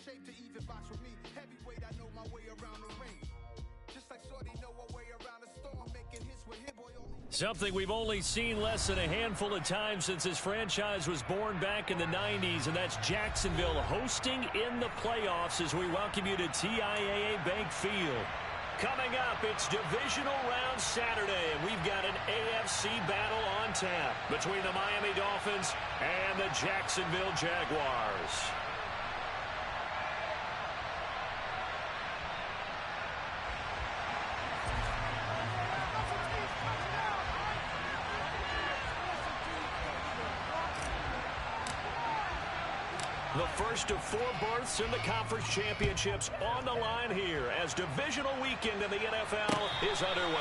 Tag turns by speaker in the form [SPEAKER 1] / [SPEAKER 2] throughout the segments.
[SPEAKER 1] shape to even box with me. Heavyweight, I know my way around the ring. Just like Shorty know her way around the storm, making hits with Hit Boy only.
[SPEAKER 2] Something we've only seen less than a handful of times since this franchise was born back in the 90s, and that's Jacksonville hosting in the playoffs as we welcome you to TIAA Bank Field. Coming up, it's Divisional Round Saturday, and we've got an AFC battle on tap between the Miami Dolphins and the Jacksonville Jaguars. The first of 4 berths in the conference championships on the line here as divisional weekend in the NFL is underway.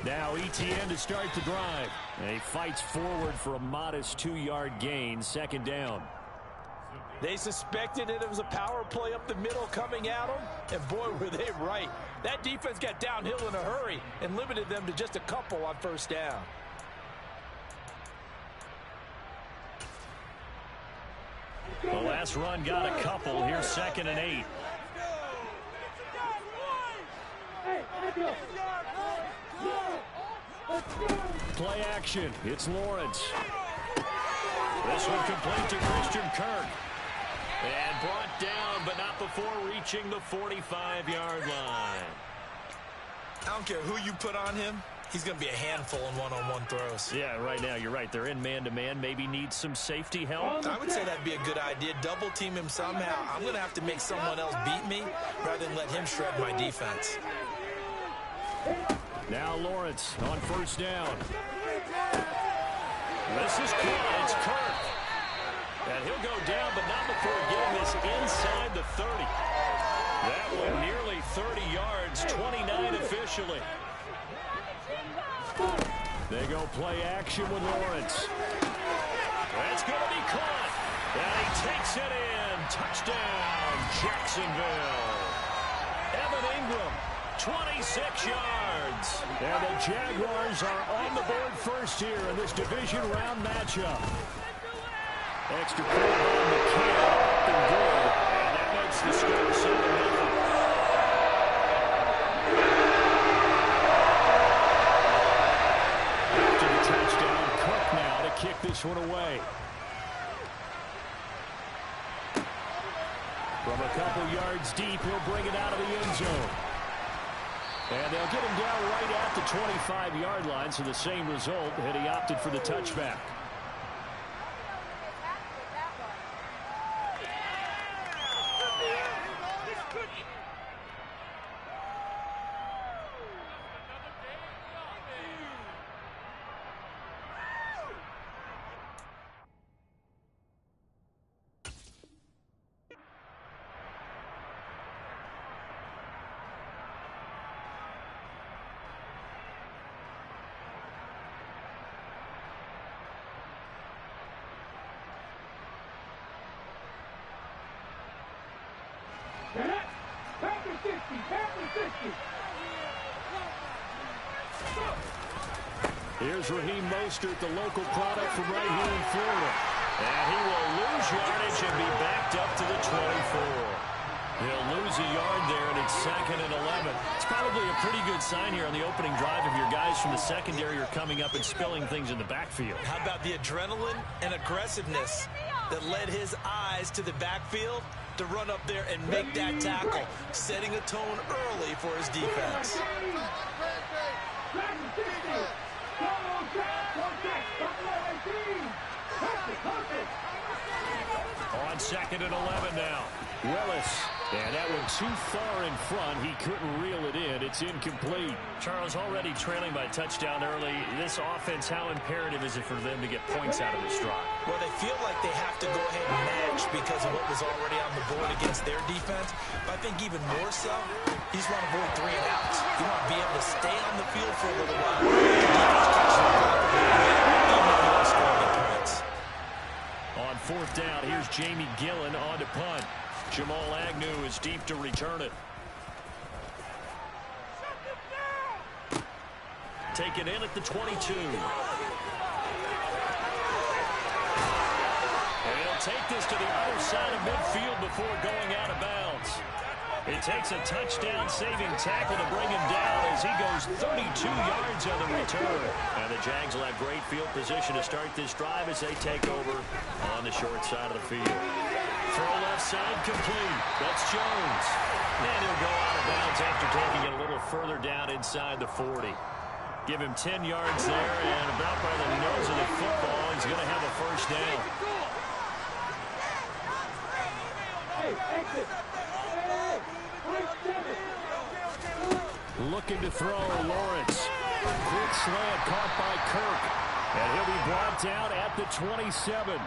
[SPEAKER 2] Now ETN to start the drive. And he fights forward for a modest 2-yard gain, second down.
[SPEAKER 3] They suspected that it was a power play up the middle coming at them, and boy, were they right. That defense got downhill in a hurry and limited them to just a couple on first down.
[SPEAKER 2] The last run got a couple. Here's 2nd and 8. Play action. It's Lawrence. This one complete to Christian Kirk. And brought down, but not before reaching the 45-yard line.
[SPEAKER 3] I don't care who you put on him. He's going to be a handful in one-on-one throws.
[SPEAKER 2] Yeah, right now, you're right. They're in man-to-man. Maybe need some safety help.
[SPEAKER 3] I would say that'd be a good idea. Double team him somehow. I'm going to have to make someone else beat me rather than let him shred my defense.
[SPEAKER 2] Now Lawrence on first down. This is caught. It's Kirk. And he'll go down, but not before getting this inside the 30. That one nearly 30 yards, 29 officially. They go play action with Lawrence. That's going to be caught. And he takes it in. Touchdown, Jacksonville. Evan Ingram, 26 yards. And the Jaguars are on the board first here in this division round matchup. Extra point on the kick. Up and good. And that makes the score 7-0. Kick this one away. From a couple yards deep, he'll bring it out of the end zone. And they'll get him down right at the 25-yard line, so the same result, and he opted for the touchback. Here's Raheem Mostert, the local product from right here in Florida. And he will lose yardage and be backed up to the 24. He'll lose a yard there, and it's 2nd and 11. It's probably a pretty good sign here on the opening drive if your guys from the secondary are coming up and spilling things in the backfield.
[SPEAKER 3] How about the adrenaline and aggressiveness that led his eyes to the backfield to run up there and make that tackle, setting a tone early for his defense.
[SPEAKER 2] On 2nd and 11 now. Willis And that one too far in front. He couldn't reel it in. It's incomplete.
[SPEAKER 4] Charles, already trailing by a touchdown early. This offense, how imperative is it for them to get points out of this drive?
[SPEAKER 3] Well, they feel like they have to go ahead and match because of what was already on the board against their defense. But I think even more so, you just want to avoid 3 and outs. You want to be able to stay on the field for a little while. The defense catches the ball, even if you don't score any points.
[SPEAKER 2] On 4th down, here's Jamie Gillen on to punt. Jamal Agnew is deep to return it. Taken in at the 22. And he'll take this to the other side of midfield before going out of bounds. It takes a touchdown-saving tackle to bring him down as he goes 32 yards on the return. And the Jags will have great field position to start this drive as they take over on the short side of the field. Throw left side complete. That's Jones. And he'll go out of bounds after taking it a little further down inside the 40. Give him 10 yards there, and about by the nose of the football, he's going to have a first down. Looking to throw, Lawrence. Quick slant caught by Kirk. And he'll be brought down at the 27.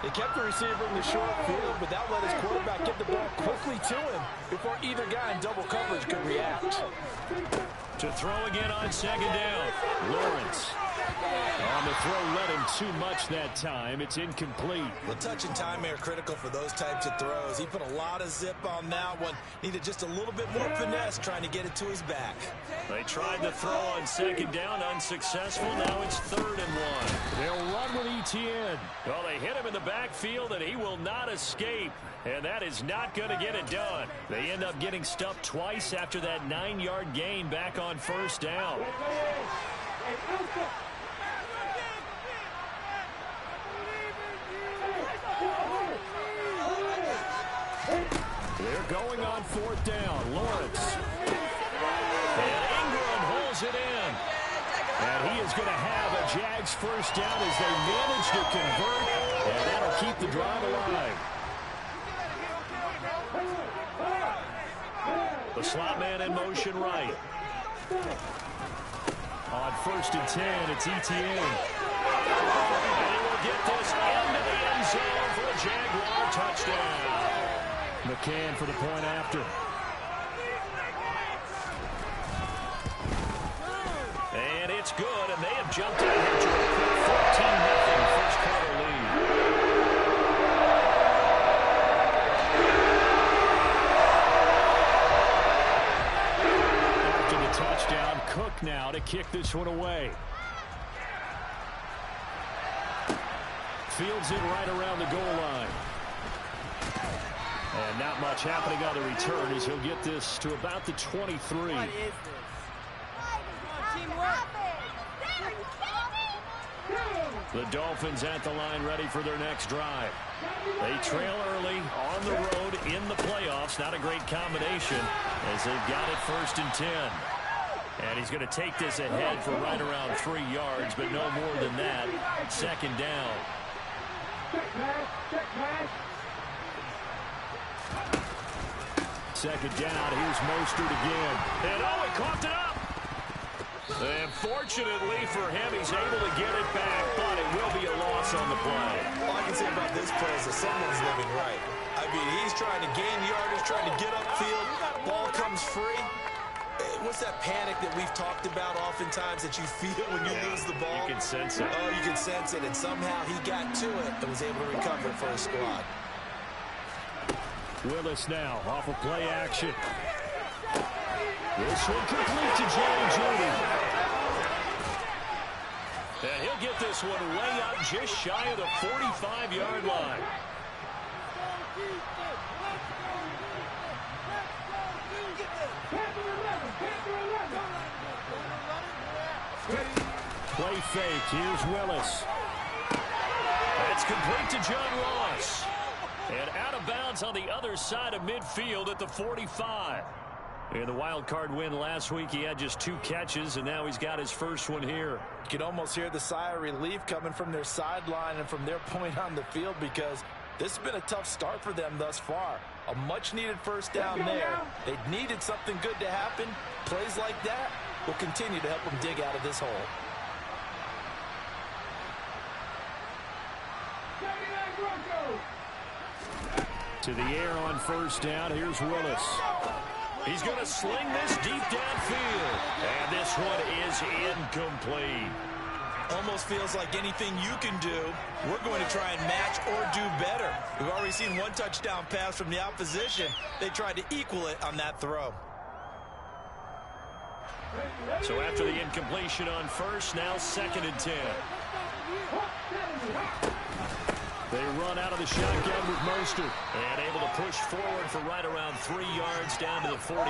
[SPEAKER 3] They kept the receiver in the short field, but that let his quarterback get the ball quickly to him before either guy in double coverage could react.
[SPEAKER 2] To throw again on 2nd down. Lawrence. On the throw, led him too much that time. It's incomplete.
[SPEAKER 3] The touch and time are critical for those types of throws. He put a lot of zip on that one. Needed just a little bit more finesse trying to get it to his back.
[SPEAKER 2] They tried to throw on 2nd down, unsuccessful. Now it's 3rd and 1. They'll run with Etienne. Well, they hit him in the backfield, and he will not escape. And that is not going to get it done. They end up getting stuffed twice after that 9-yard gain back on 1st down. They're going on 4th down. Lawrence. And Ingram holds it in. And he is going to have a Jags first down as they manage to convert. And that'll keep the drive alive. The slot man in motion right. On 1st and 10, it's Etienne. And he will get this into the end zone for a Jaguar touchdown. McCann for the point after. And it's good, and they have jumped out here to a quick 14-0 first quarter lead. After the touchdown, Cook now to kick this one away. Fields it right around the goal line. And not much happening on the return as he'll get this to about the 23. The Dolphins at the line ready for their next drive. They trail early on the road in the playoffs. Not a great combination as they've got it 1st and 10. And he's going to take this ahead for right around 3 yards, but no more than that. 2nd down. Second down, here's Mostert again. And oh, he coughed it up! And fortunately for him, he's able to get it back, but it will be a loss on the play.
[SPEAKER 3] All I can say about this play is that someone's living right. I mean, he's trying to gain yardage, trying to get upfield. Ball comes free. What's that panic that we've talked about oftentimes that you feel when you lose the ball?
[SPEAKER 2] You can sense it.
[SPEAKER 3] Oh, you can sense it, and somehow he got to it and was able to recover for his squad.
[SPEAKER 2] Willis now off of play action. This one complete to Jerry Jeudy. And he'll get this one way up just shy of the 45-yard line. Play fake. Here's Willis. That's complete to John Ross. And out of bounds on the other side of midfield at the 45. In the wild card win last week, he had just 2 catches, and now he's got his first one here.
[SPEAKER 3] You can almost hear the sigh of relief coming from their sideline and from their point on the field because This has been a tough start for them thus far. A much-needed first down there. They needed something good to happen. Plays like that will continue to help them dig out of this hole.
[SPEAKER 4] To the air on first down. Here's Willis. He's going to sling this deep downfield. And this one is incomplete.
[SPEAKER 3] Almost feels like anything you can do, we're going to try and match or do better. We've already seen one touchdown pass from the opposition. They tried to equal it on that throw.
[SPEAKER 4] So after the incompletion on first, now 2nd and 10. They run out of the shotgun with Mostert. And able to push forward for right around 3 yards down to the 42.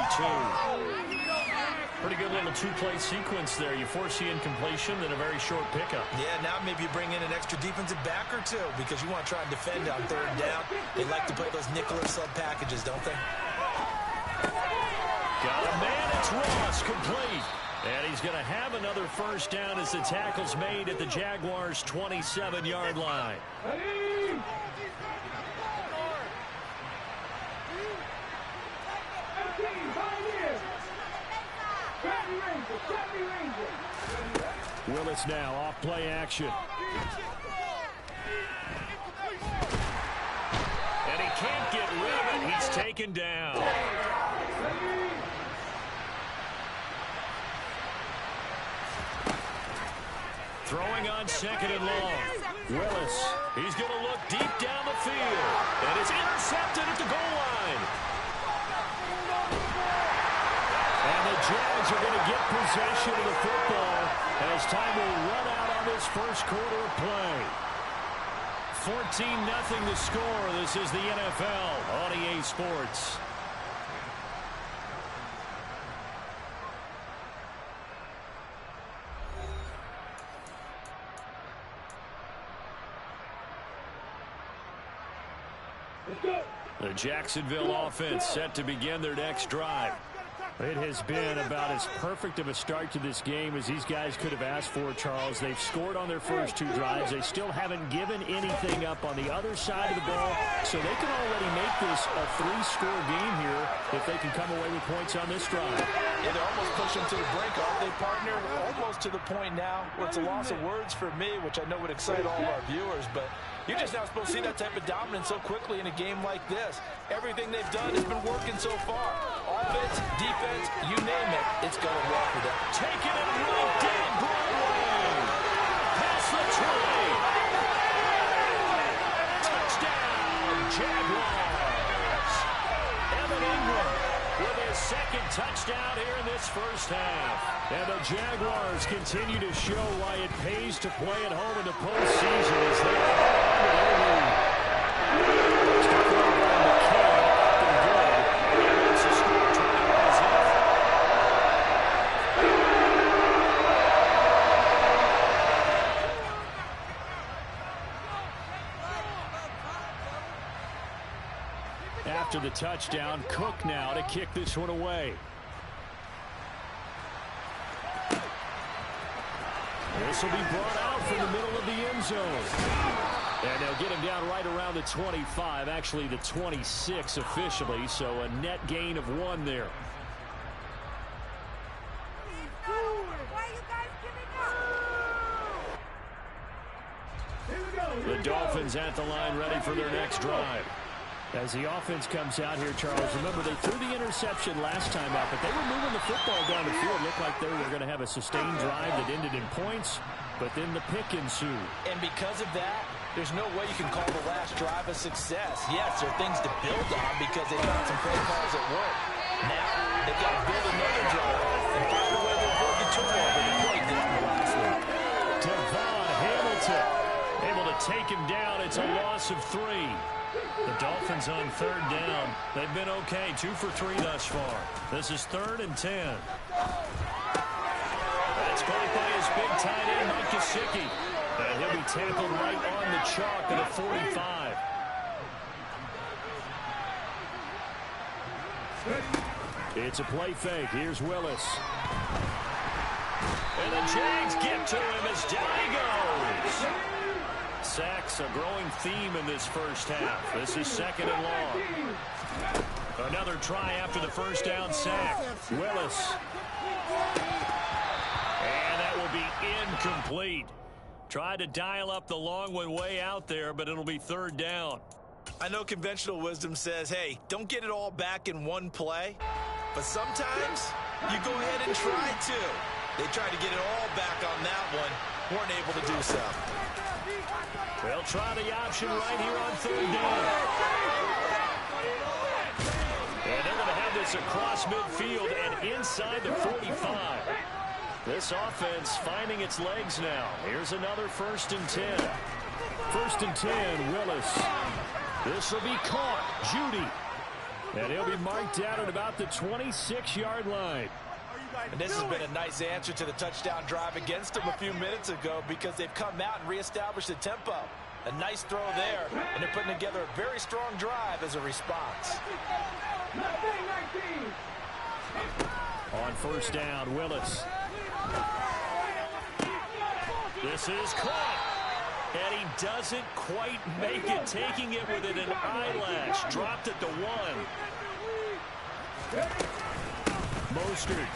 [SPEAKER 4] Pretty good little two-play sequence there. You force the incompletion, then a very short pickup.
[SPEAKER 3] Yeah, now maybe you bring in an extra defensive back or two because you want to try and defend on 3rd down. They like to play those nickel or sub packages, don't they?
[SPEAKER 4] Got a man. It's Ross, complete. And he's going to have another first down as the tackle's made at the Jaguars' 27-yard line. Willis now off play action. And he can't get rid of it. He's taken down. Throwing on 2nd and long. Willis, he's going to look deep down the field. And it's intercepted at the goal line. And the Jags are going to get possession of the football as time will run out on this first quarter of play. 14-0 the score. This is the NFL on EA Sports. The Jacksonville offense set to begin their next drive. It has been about as perfect of a start to this game as these guys could have asked for, Charles. They've scored on their first 2 drives. They still haven't given anything up on the other side of the ball, so they can already make this a 3-score game here if they can come away with points on this drive.
[SPEAKER 3] Yeah, they're almost pushing to the brink, aren't they, partner? Almost to the point now where it's a loss of words for me, which I know would excite all of our viewers, but you're just not supposed to see that type of dominance so quickly in a game like this. Everything they've done has been working so far. Offense, defense, you name it, it's going well for them.
[SPEAKER 4] Taking it right down Broadway. Past the 20. Touchdown, Jaguars. Evan Ingram with his 2nd touchdown here in this first half. And the Jaguars continue to show why it pays to play at home in the postseason as they after the touchdown, Cook now to kick this one away. This will be brought out from the middle of the end zone. And they'll get him down right around the 25, actually the 26 officially, so a net gain of 1 there. The Dolphins at the line ready for their next drive. As the offense comes out here, Charles, remember they threw the interception last time out, but they were moving the football down the field. Looked like they were going to have a sustained drive that ended in points, but then the pick ensued.
[SPEAKER 3] And because of that, there's no way you can call the last drive a success. Yes, there are things to build on because they found some play calls at work. Now, they've got to build another drive and find a way to avoid the turnover that plagued them in the last one.
[SPEAKER 4] Devon Hamilton able to take him down. It's a loss of 3. The Dolphins on 3rd down. They've been okay. 2 for 3 thus far. This is 3rd and 10. That's caught by his big tight end, Mike Gesicki. And he'll be tackled right on the chalk at the 45. It's a play fake. Here's Willis. And the Jags get to him as down he goes. Sacks a growing theme in this first half. This is 2nd and long. Another try after the first down sack. Willis. And that will be incomplete. Tried to dial up the long one way out there, but it'll be 3rd down.
[SPEAKER 3] I know conventional wisdom says, hey, don't get it all back in one play. But sometimes you go ahead and try to. They tried to get it all back on that one. Weren't able to do so.
[SPEAKER 4] They'll try the option right here on 3rd down. And they're going to have this across midfield and inside the 45. This offense finding its legs now. Here's another 1st and 10. 1st and 10, Willis. This will be caught. Judy. And he'll be marked down at about the 26-yard line.
[SPEAKER 3] And this has been a nice answer to the touchdown drive against them a few minutes ago because they've come out and reestablished the tempo. A nice throw there, and they're putting together a very strong drive as a response.
[SPEAKER 4] On 1st down, Willis. This is caught. And he doesn't quite make it, taking it within an eyelash. Dropped at the 1. Mostert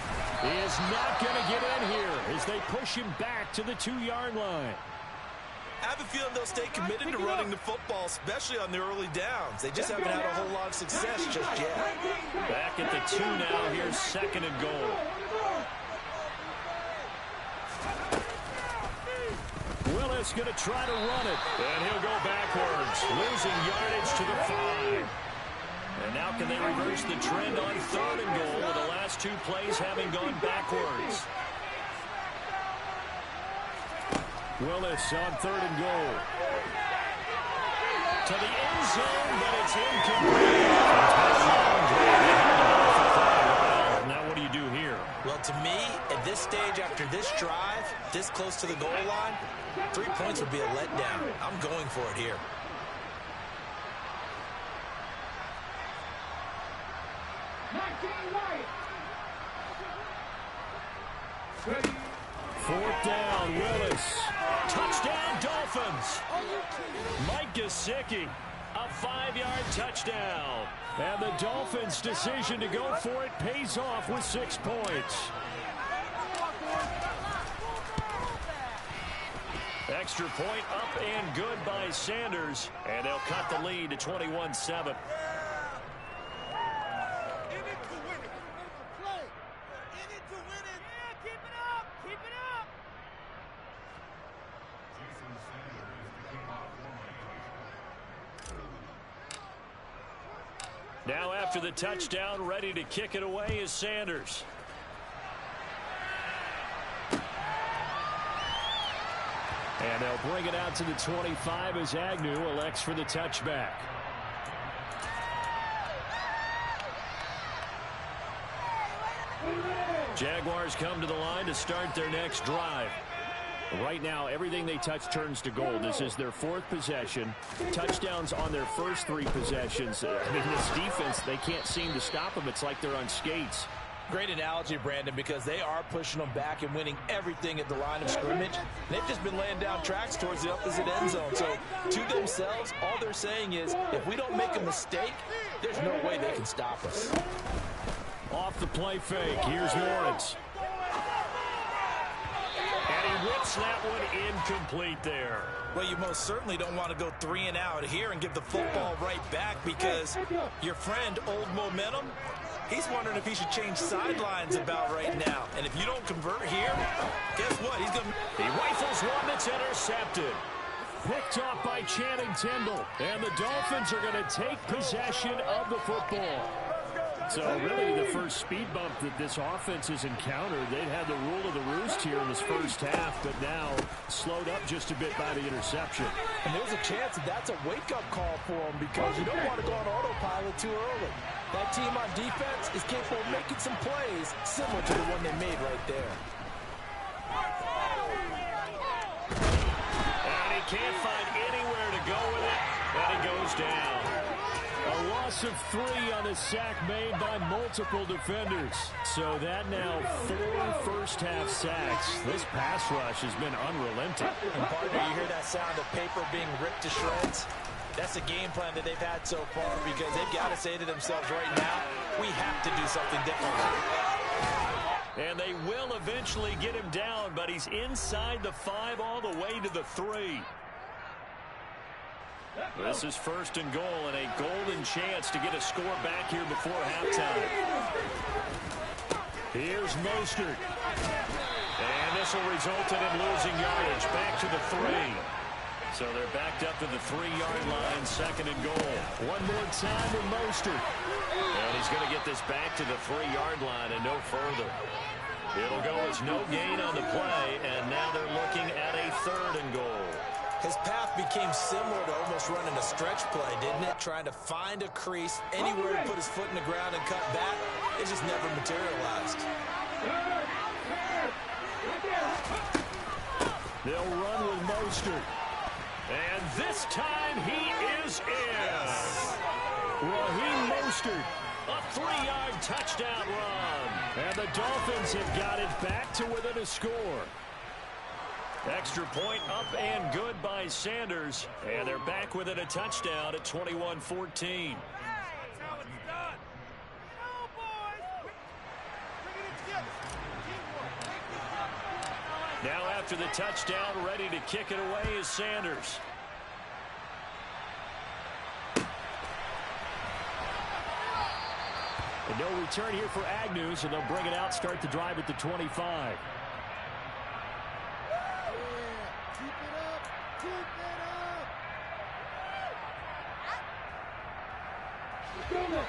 [SPEAKER 4] is not going to get in here as they push him back to the 2-yard line.
[SPEAKER 3] I have a feeling they'll stay committed to running the football, especially on the early downs. They just haven't had a whole lot of success just yet.
[SPEAKER 4] Back at the 2 now. Here's 2nd and goal. Willis going to try to run it. And he'll go backwards, losing yardage to the 5. And now can they reverse the trend on 3rd and goal with the last 2 plays having gone backwards? Willis on 3rd and goal. To the end zone, but it's incomplete. Now what do you do here?
[SPEAKER 3] Well, to me, at this stage after this drive, this close to the goal line, 3 points would be a letdown. I'm going for it here.
[SPEAKER 4] Fourth down, Willis. Touchdown, Dolphins. Mike Gesicki, a 5-yard touchdown. And the Dolphins' decision to go for it pays off with 6 points. Extra point up and good by Sanders. And they'll cut the lead to 21-7. Now after the touchdown, ready to kick it away is Sanders. And they'll bring it out to the 25 as Agnew elects for the touchback. Jaguars come to the line to start their next drive. Right now, everything they touch turns to gold. This is their 4th possession. Touchdowns on their first 3 possessions. I mean, this defense, they can't seem to stop them. It's like they're on skates.
[SPEAKER 3] Great analogy, Brandon, because they are pushing them back and winning everything at the line of scrimmage. They've just been laying down tracks towards the opposite end zone. So, to themselves, all they're saying is, if we don't make a mistake, there's no way they can stop us.
[SPEAKER 4] Off the play fake, here's Lawrence. And he rips that one incomplete there.
[SPEAKER 3] Well, you most certainly don't want to go 3 and out here and give the football right back because your friend, Old Momentum, he's wondering if he should change sidelines about right now. And if you don't convert here, guess what? He
[SPEAKER 4] rifles one that's intercepted. Picked off by Channing Tindall. And the Dolphins are going to take possession of the football. So really the first speed bump that this offense has encountered. They'd had the rule of the roost here in this first half, but now slowed up just a bit by the interception.
[SPEAKER 3] And there's a chance that that's a wake-up call for them because you don't want to go on autopilot too early. That team on defense is capable of making some plays similar to the one they made right there.
[SPEAKER 4] And he can't find anywhere to go with it, and he goes down. A loss of 3 on the sack made by multiple defenders. So that now 4 first-half sacks. This pass rush has been unrelenting.
[SPEAKER 3] And partner, you hear that sound of paper being ripped to shreds? That's the game plan that they've had so far because they've got to say to themselves right now, we have to do something differently.
[SPEAKER 4] And they will eventually get him down, but he's inside the 5 all the way to the 3. This is 1st and goal and a golden chance to get a score back here before halftime. Here's Mostert. And this will result in him losing yardage back to the 3. So they're backed up to the 3-yard line, 2nd and goal. One more time with Mostert. And he's going to get this back to the 3-yard line and no further. It'll go as no gain on the play, and now they're looking at a 3rd and goal.
[SPEAKER 3] His path became similar to almost running a stretch play, didn't it? Trying to find a crease, anywhere to put his foot in the ground and cut back. It just never materialized.
[SPEAKER 4] They'll run with Mostert. And this time he is in. Raheem Mostert, a 3-yard touchdown run. And the Dolphins have got it back to within a score. Extra point up and good by Sanders. And they're back within a touchdown at 21-14. Now after the touchdown, ready to kick it away is Sanders. And no return here for Agnew, so they'll bring it out, start the drive at the 25.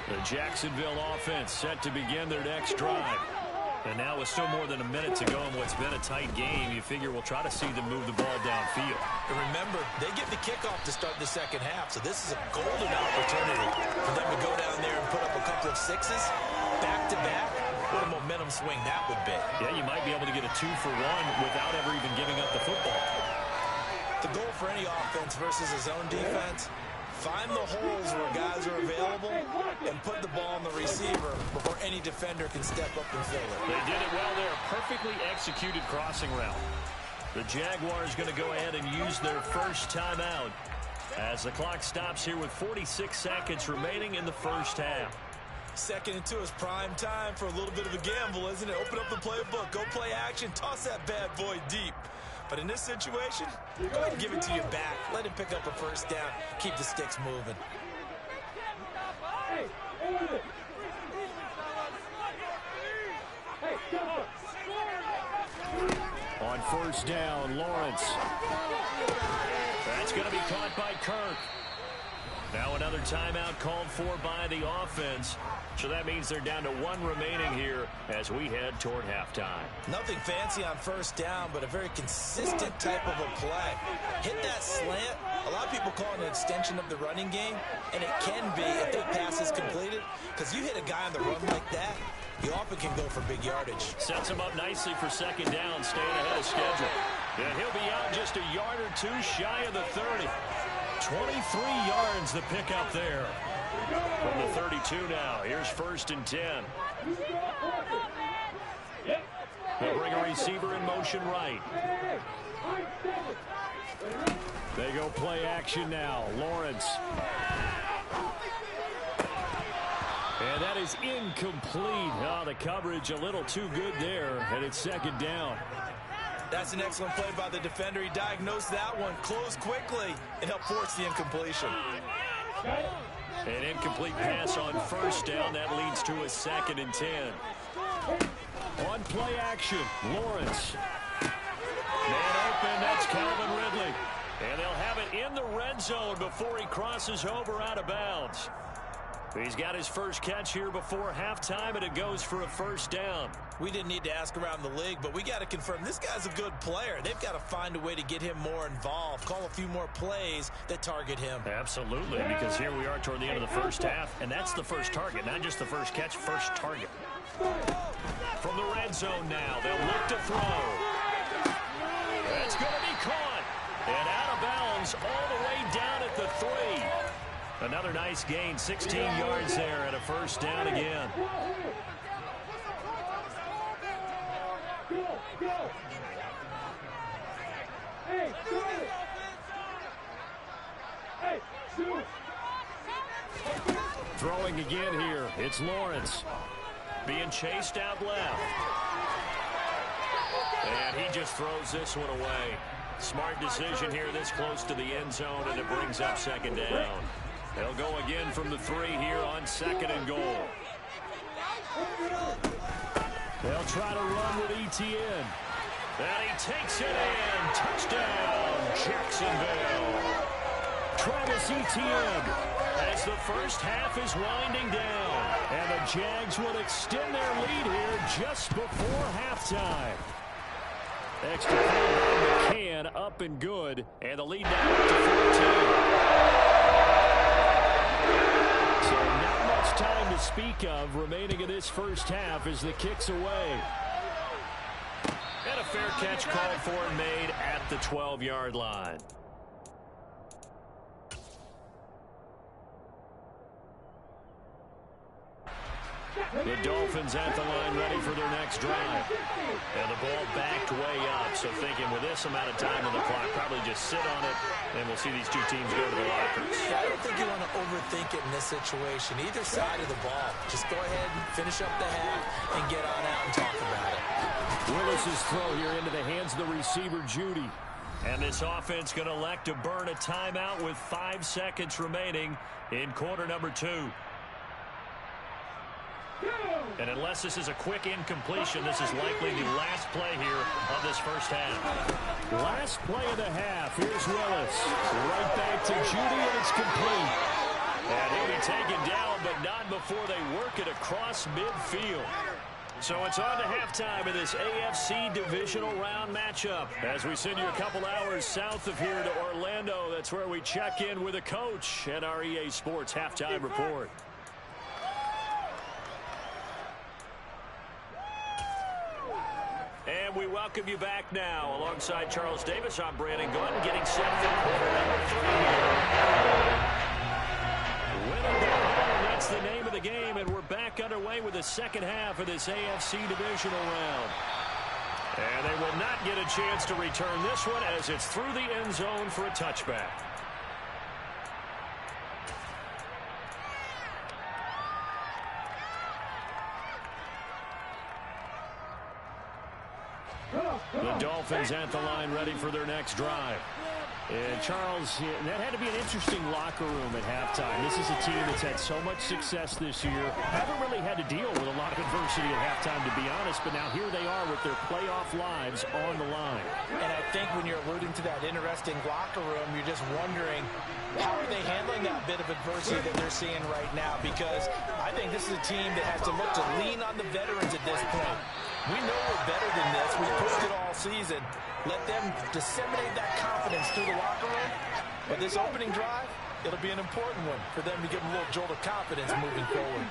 [SPEAKER 4] The Jacksonville offense set to begin their next drive. And now with still more than a minute to go in what's been a tight game, you figure we'll try to see them move the ball downfield.
[SPEAKER 3] And remember, they get the kickoff to start the second half, so this is a golden opportunity for them to go down there and put up a couple of 6s back-to-back. What a momentum swing that would be.
[SPEAKER 4] Yeah, you might be able to get a 2-for-1 without ever even giving up the football.
[SPEAKER 3] The goal for any offense versus a zone defense, find the holes where guys are available and put the ball on the receiver before any defender can step up and fill it.
[SPEAKER 4] They did it well there. Perfectly executed crossing route. The Jaguars going to go ahead and use their first timeout as the clock stops here with 46 seconds remaining in the first half.
[SPEAKER 3] 2nd and 2 is prime time for a little bit of a gamble, isn't it? Open up the playbook, go play action, toss that bad boy deep. But in this situation, go ahead and give it to your back. Let him pick up a first down. Keep the sticks moving.
[SPEAKER 4] On first down, Lawrence. That's going to be caught by Kirk. Now another timeout called for by the offense. So that means they're down to 1 remaining here as we head toward halftime.
[SPEAKER 3] Nothing fancy on first down, but a very consistent type of a play. Hit that slant. A lot of people call it an extension of the running game, and it can be if that pass is completed, because you hit a guy on the run like that, he often can go for big yardage.
[SPEAKER 4] Sets him up nicely for 2nd down, staying ahead of schedule. And he'll be out just a yard or 2 shy of the 30. 23 yards the pickup there. From the 32 now. Here's 1st and 10. They'll bring a receiver in motion right. They go play action now. Lawrence. And that is incomplete. Oh, the coverage a little too good there. And it's 2nd down.
[SPEAKER 3] That's an excellent play by the defender. He diagnosed that one, closed quickly, and helped force the incompletion.
[SPEAKER 4] An incomplete pass on first down. That leads to a 2nd and 10. On play action, Lawrence. Man open, that's Calvin Ridley. And they'll have it in the red zone before he crosses over out of bounds. He's got his first catch here before halftime, and it goes for a first down.
[SPEAKER 3] We didn't need to ask around the league, but we got to confirm this guy's a good player. They've got to find a way to get him more involved, call a few more plays that target him.
[SPEAKER 4] Absolutely, because here we are toward the end of the first half, and that's the first target, not just the first catch, first target. From the red zone now, they'll look to throw. That's going to be caught. And out of bounds all the way down at the 3.
[SPEAKER 2] Another nice gain, 16 yards there and a first down again. Throwing again here, it's Lawrence. Being chased out left. And he just throws this one away. Smart decision here this close to the end zone, and it brings up second down. They'll go again from the 3 here on 2nd and goal. They'll try to run with Etienne. And he takes it in. Touchdown, Jacksonville. Travis Etienne as the first half is winding down. And the Jags will extend their lead here just before halftime. Extra point by McCann, up and good. And the lead now up to 14. So not much time to speak of remaining in this first half as the kick's away. And a fair catch called for and made at the 12-yard line. The Dolphins at the line ready for their next drive. And the ball backed way up. So thinking with this amount of time on the clock, probably just sit on it, and we'll see these two teams go to the lockers.
[SPEAKER 3] Yeah, I don't think you want to overthink it in this situation. Either side of the ball. Just go ahead and finish up the half and get on out and talk about it.
[SPEAKER 2] Willis's throw here into the hands of the receiver, Judy. And this offense going to elect to burn a timeout with 5 seconds remaining in quarter number 2. And unless this is a quick incompletion, this is likely the last play here of this first half. Last play of the half. Here's Willis. Right back to Judy, and it's complete. And he'll be taken down, but not before they work it across midfield. So it's on to halftime in this AFC divisional round matchup. As we send you a couple hours south of here to Orlando, that's where we check in with a coach and our EA Sports halftime report. And we welcome you back now. Alongside Charles Davis, I'm Brandon Gordon, getting set for quarter number 3. Win or go home, that's the name of the game, and we're back underway with the second half of this AFC divisional round. And they will not get a chance to return this one as it's through the end zone for a touchback. The Dolphins at the line ready for their next drive. And Charles, that had to be an interesting locker room at halftime. This is a team that's had so much success this year. Haven't really had to deal with a lot of adversity at halftime, to be honest. But now here they are with their playoff lives on the line.
[SPEAKER 3] And I think when you're alluding to that interesting locker room, you're just wondering, how are they handling that bit of adversity that they're seeing right now? Because I think this is a team that has to look to lean on the veterans at this point. We know we're better than this. We've pushed it all season. Let them disseminate that confidence through the locker room. But this opening drive, it'll be an important one for them to give them a little jolt of confidence moving forward.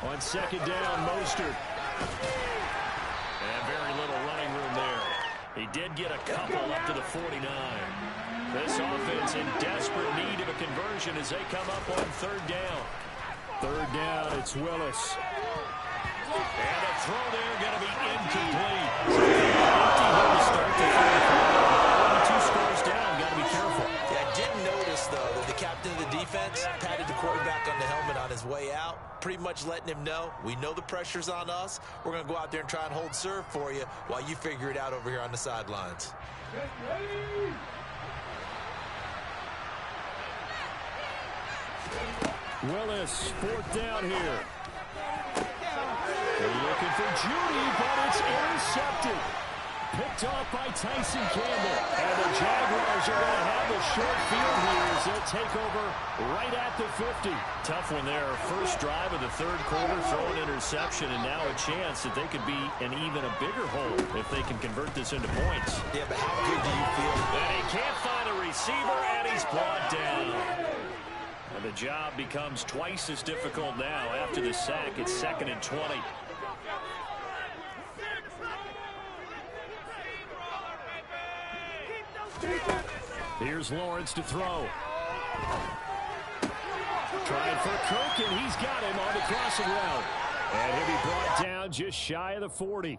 [SPEAKER 2] On second down, Mostert. And very little running room there. He did get a couple up to the 49. This offense in desperate need of a conversion as they come up on third down. Third down, it's Willis. And a throw there going to be incomplete. Empty here to start the third quarter. 2 scores down. Got to be careful.
[SPEAKER 3] Yeah, I did notice, though, that the captain of the defense patted the quarterback on the helmet on his way out, pretty much letting him know, we know the pressure's on us. We're going to go out there and try and hold serve for you while you figure it out over here on the sidelines.
[SPEAKER 2] Willis, 4th down here. They're looking for Judy, but it's intercepted. Picked off by Tyson Campbell. And the Jaguars are going to have a short field here as they'll take over right at the 50. Tough one there. First drive of the third quarter, throw an interception, and now a chance that they could be an even a bigger hole if they can convert this into points.
[SPEAKER 3] Yeah, but how good do you feel?
[SPEAKER 2] And he can't find a receiver, and he's brought down. And the job becomes twice as difficult now after the sack. It's 2nd and 20. Here's Lawrence to throw.
[SPEAKER 4] Trying for Cook, and he's got him on the crossing route. And he'll be brought down just shy of the 40.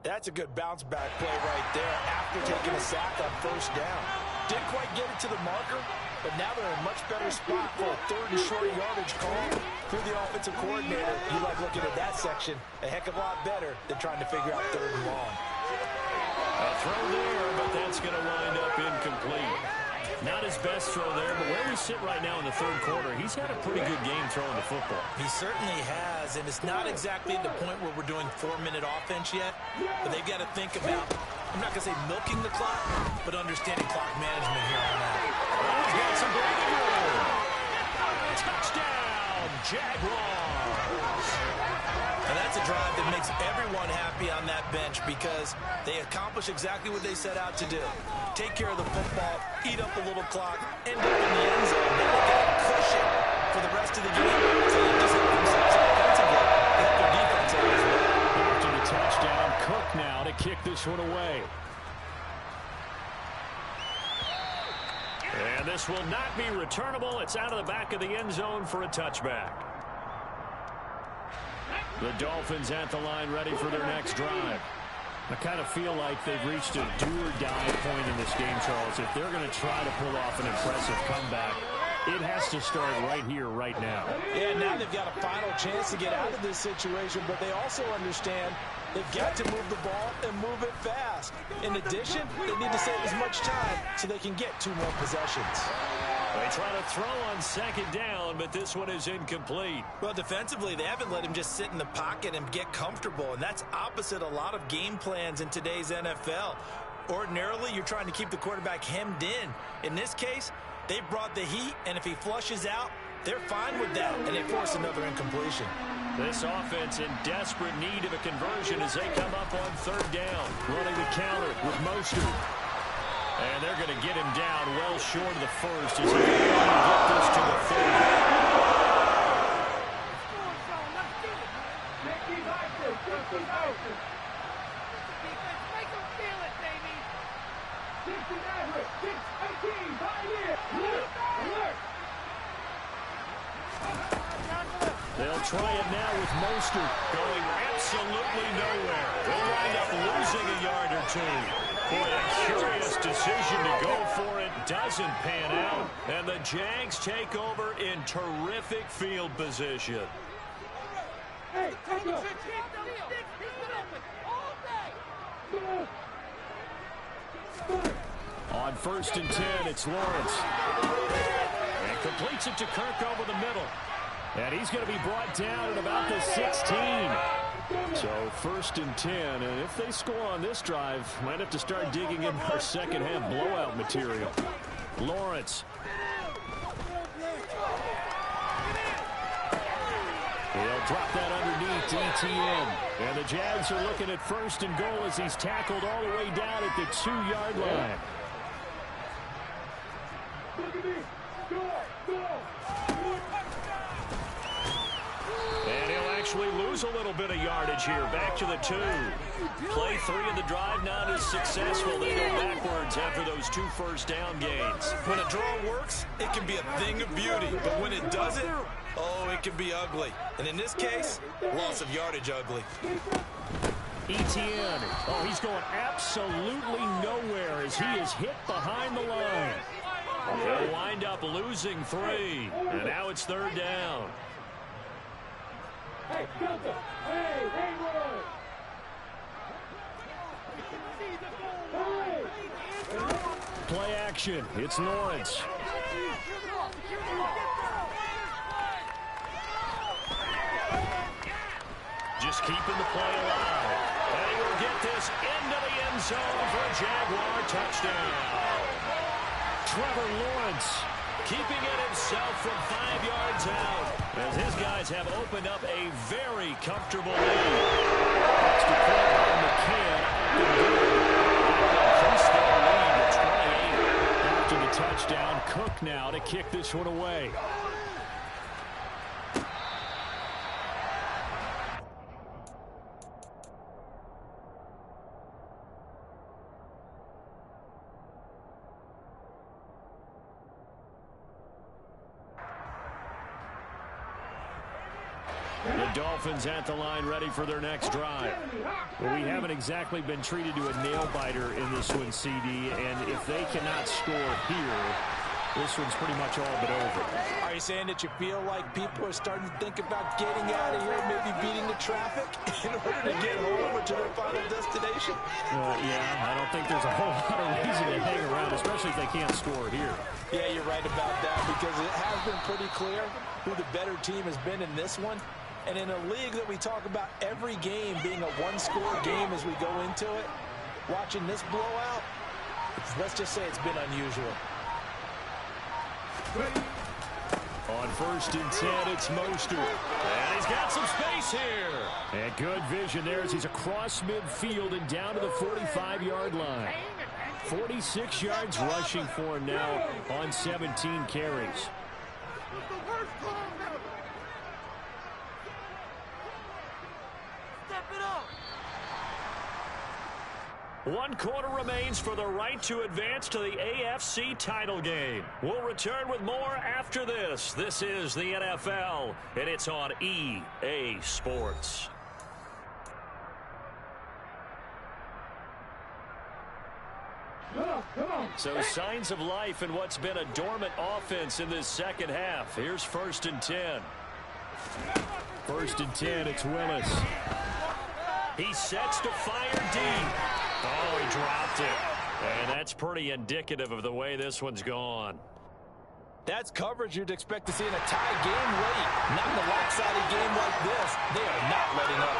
[SPEAKER 3] That's a good bounce-back play right there after taking a sack on first down. Didn't quite get it to the marker, but now they're in a much better spot for a third and short yardage call. Through the offensive coordinator, you like looking at that section a heck of a lot better than trying to figure out third and long.
[SPEAKER 4] A throw there, but that's going to wind up incomplete. Not his best throw there, but where we sit right now in the third quarter, he's had a pretty good game throwing the football.
[SPEAKER 3] He certainly has, and it's not exactly at the point where we're doing 4-minute offense yet, but they've got to think about, I'm not going to say milking the clock, but understanding clock management here on out.
[SPEAKER 4] Oh, he's got some breathing room. Touchdown, Jaguars.
[SPEAKER 3] And that's a drive that makes everyone happy on that bench because they accomplish exactly what they set out to do. Take care of the football, eat up a little clock, end up in the end zone. Now they've got a cushion for the rest of the game. So they just help themselves offensively. They help their defense out as well.
[SPEAKER 4] After the touchdown, Cook now to kick this one away. And this will not be returnable. It's out of the back of the end zone for a touchback. The Dolphins at the line ready for their next drive. I kind of feel like they've reached a do-or-die point in this game, Charles. If they're going to try to pull off an impressive comeback, it has to start right here, right now.
[SPEAKER 3] Yeah, now they've got a final chance to get out of this situation, but they also understand they've got to move the ball and move it fast. In addition, they need to save as much time so they can get 2 more possessions.
[SPEAKER 4] They try to throw on second down, but this one is incomplete.
[SPEAKER 3] Well, defensively, they haven't let him just sit in the pocket and get comfortable, and that's opposite a lot of game plans in today's NFL. Ordinarily, you're trying to keep the quarterback hemmed in. In this case, they brought the heat, and if he flushes out, they're fine with that, and they force another incompletion.
[SPEAKER 4] This offense in desperate need of a conversion as they come up on third down. Running the counter with Mostert. And they're going to get him down well short of the first as he can get this to the 30. They'll try it now with Mostert going absolutely nowhere. They'll wind up losing a yard or two. Boy, a curious decision to go for it. Doesn't pan out. And the Jags take over in terrific field position. On 1st and 10, it's Lawrence. And completes it to Kirk over the middle. And he's going to be brought down at about the 16. So 1st and 10, and if they score on this drive, might have to start digging in our second half blowout material. Lawrence. He'll drop that underneath to ETN. And the Jags are looking at 1st and goal as he's tackled all the way down at the 2-yard line. And he'll actually lose a little bit of yardage here. Back to the 2. Play 3 of the drive not as successful. They go backwards after those 2 first-down gains.
[SPEAKER 3] When a draw works, it can be a thing of beauty. But when it doesn't, oh, it can be ugly. And in this case, loss of yardage ugly.
[SPEAKER 4] ETN. Oh, he's going absolutely nowhere as he is hit behind the line. They'll wind up losing 3. And now it's 3rd down.
[SPEAKER 5] Hey, Delta! Hey,
[SPEAKER 4] Play action. It's Lawrence. Just keeping the play alive. And he will get this into the end zone for a Jaguar touchdown. Trevor Lawrence keeping it himself from 5 yards out as his guys have opened up a very comfortable lead. Extra point on McCann. Increase their lead to 28. After the touchdown, Cook now to kick this one away. The Dolphins at the line ready for their next drive. Well, we haven't exactly been treated to a nail-biter in this one, CD, and if they cannot score here, this one's pretty much all but over.
[SPEAKER 3] Are you saying that you feel like people are starting to think about getting out of here, maybe beating the traffic in order to get home or to their final destination?
[SPEAKER 4] Yeah, I don't think there's a whole lot of reason to hang around, especially if they can't score here.
[SPEAKER 3] Yeah, you're right about that because it has been pretty clear who the better team has been in this one. And in a league that we talk about every game being a one-score game as we go into it, watching this blowout, let's just say it's been unusual.
[SPEAKER 4] On 1st and 10, it's Mostert. And he's got some space here. And good vision there as he's across midfield and down to the 45-yard line. 46 yards rushing for him now on 17 carries. One quarter remains for the right to advance to the AFC title game. We'll return with more after this. This is the NFL, and it's on EA Sports. So signs of life in what's been a dormant offense in this second half. Here's 1st and 10. 1st and 10, it's Willis. He sets to fire deep. Oh, he dropped it. And that's pretty indicative of the way this one's gone.
[SPEAKER 3] That's coverage you'd expect to see in a tie game late. Not in a lopsided game like this. They are not letting up.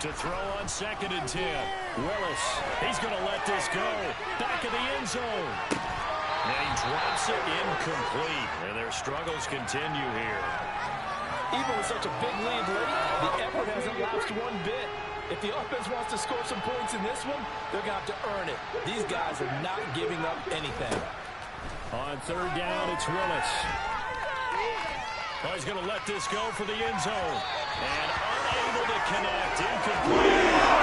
[SPEAKER 4] To throw on 2nd and 10. Willis, he's going to let this go. Back of the end zone. And he drops it incomplete. And their struggles continue here.
[SPEAKER 3] Even with such a big lead late, the effort hasn't lapsed one bit. If the offense wants to score some points in this one, they're going to have to earn it. These guys are not giving up anything.
[SPEAKER 4] On 3rd down, it's Willis. Oh, he's going to let this go for the end zone. And unable to connect. Incomplete.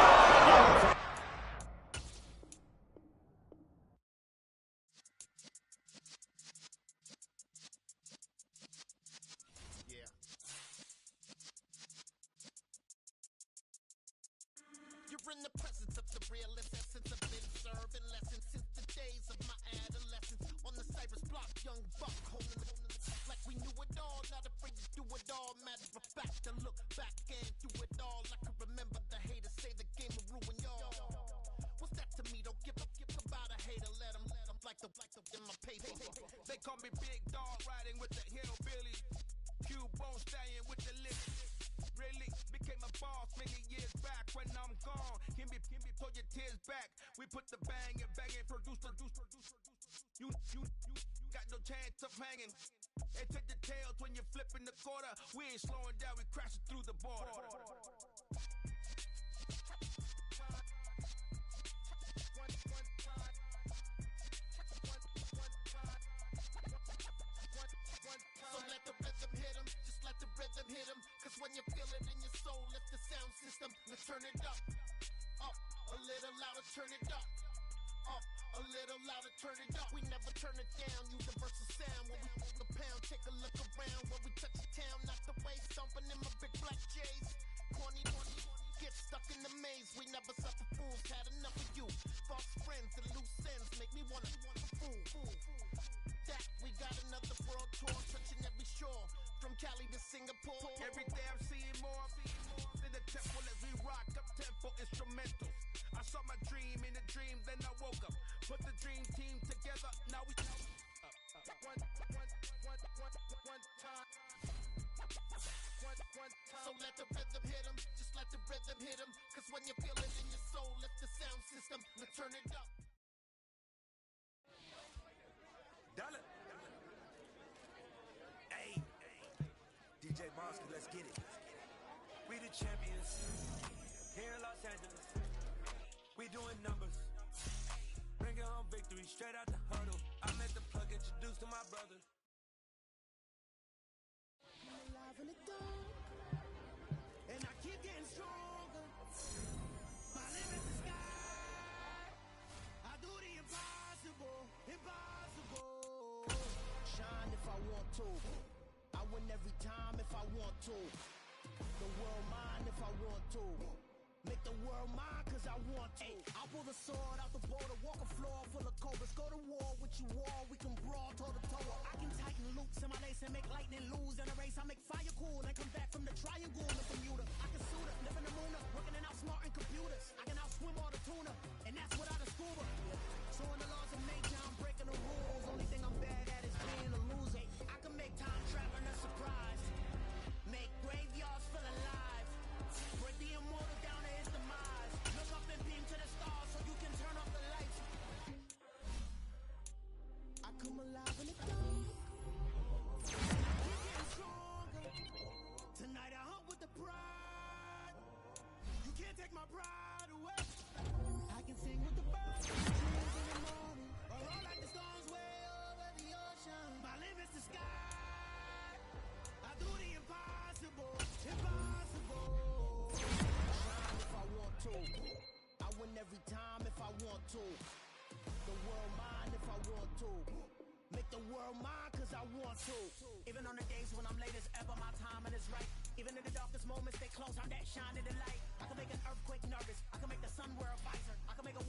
[SPEAKER 1] In the presence of the realest essence, I've been serving lessons since the days of my adolescence. On the Cypress block, young buck holding like we knew it all, not afraid to do it all. Matter of fact, to look back and do it all. I can remember the haters say the game will ruin y'all. What's that to me? Don't give about a hater. Let them like the in my paper. They call me Big Dog, riding with the hillbilly. Q-Bone stallion with the lips. Really became a boss many years back. When I'm gone, give me pull your tears back. We put the bang and produce. You got no chance of hanging. And take the tails when you're flipping the quarter. We ain't slowing down, we crashing through the border. So let the rhythm hit him, just let the rhythm hit him. Cause when you feel it in your soul, lift the sound system. Let's turn it up, a little louder, turn it up, a little louder, turn it up. We never turn it down, universal sound. When we hold the pound, take a look around. When we touch the town, not the way, stomping in my big black J's. Corny, get stuck in the maze. We never suffer fools, had enough of you. False friends and loose ends make me wanna fool. That we got another world tour, touching every shore, from Cali to Singapore. Every day I'm seeing more in the temple as we rock up tempo instrumentals. I saw my dream in a dream, then I woke up. Put the dream team together, now we one time. So let the rhythm hit him, just let the rhythm hit him. Cause when you feel it in your soul, lift the sound system, let's turn it up.
[SPEAKER 5] Hey, DJ Monster, let's get it. We the champions here in Los Angeles. We doing numbers, bringing home victory straight out the huddle. I met the plug, introduced to my brother. And I keep getting stronger. My limit's the sky. I do the impossible.
[SPEAKER 1] to. The world mine if I want to. Make the world mine cause I want to. I'll pull the sword out the border, walk a floor full of cobras. Go to war with you all, we can brawl toe to toe. I can tighten loops in my lace and make lightning lose in a race. I make fire cool and come back from the triangle in Bermuda. I can suit up, live in the moon up, working and outsmarting computers. I can outswim all the tuna, and that's without a scuba. So in the laws of nature, I'm breaking the rules. Only thing I'm bad at is being a loser. I can make time traveling a surprise, make graveyards feel alive, break the immortal down to his demise. Look up and beam to the stars so you can turn off the lights. I come alive in the dark, and I keep getting stronger. Tonight I hunt with the pride. You can't take my pride away. I can sing with the birds in the morning, or roll like the storms way over the ocean. My limit's the sky. I do the impossible, impossible. Shine if I want to. I win every time if I want to. The world mine if I want to. Make the world mine cause I want to. Even on the days when I'm late as ever, my timing is right. Even in the darkest moments, they close, I'm that shine in the light. I can make an earthquake nervous. I can make the sun wear a visor. I can make a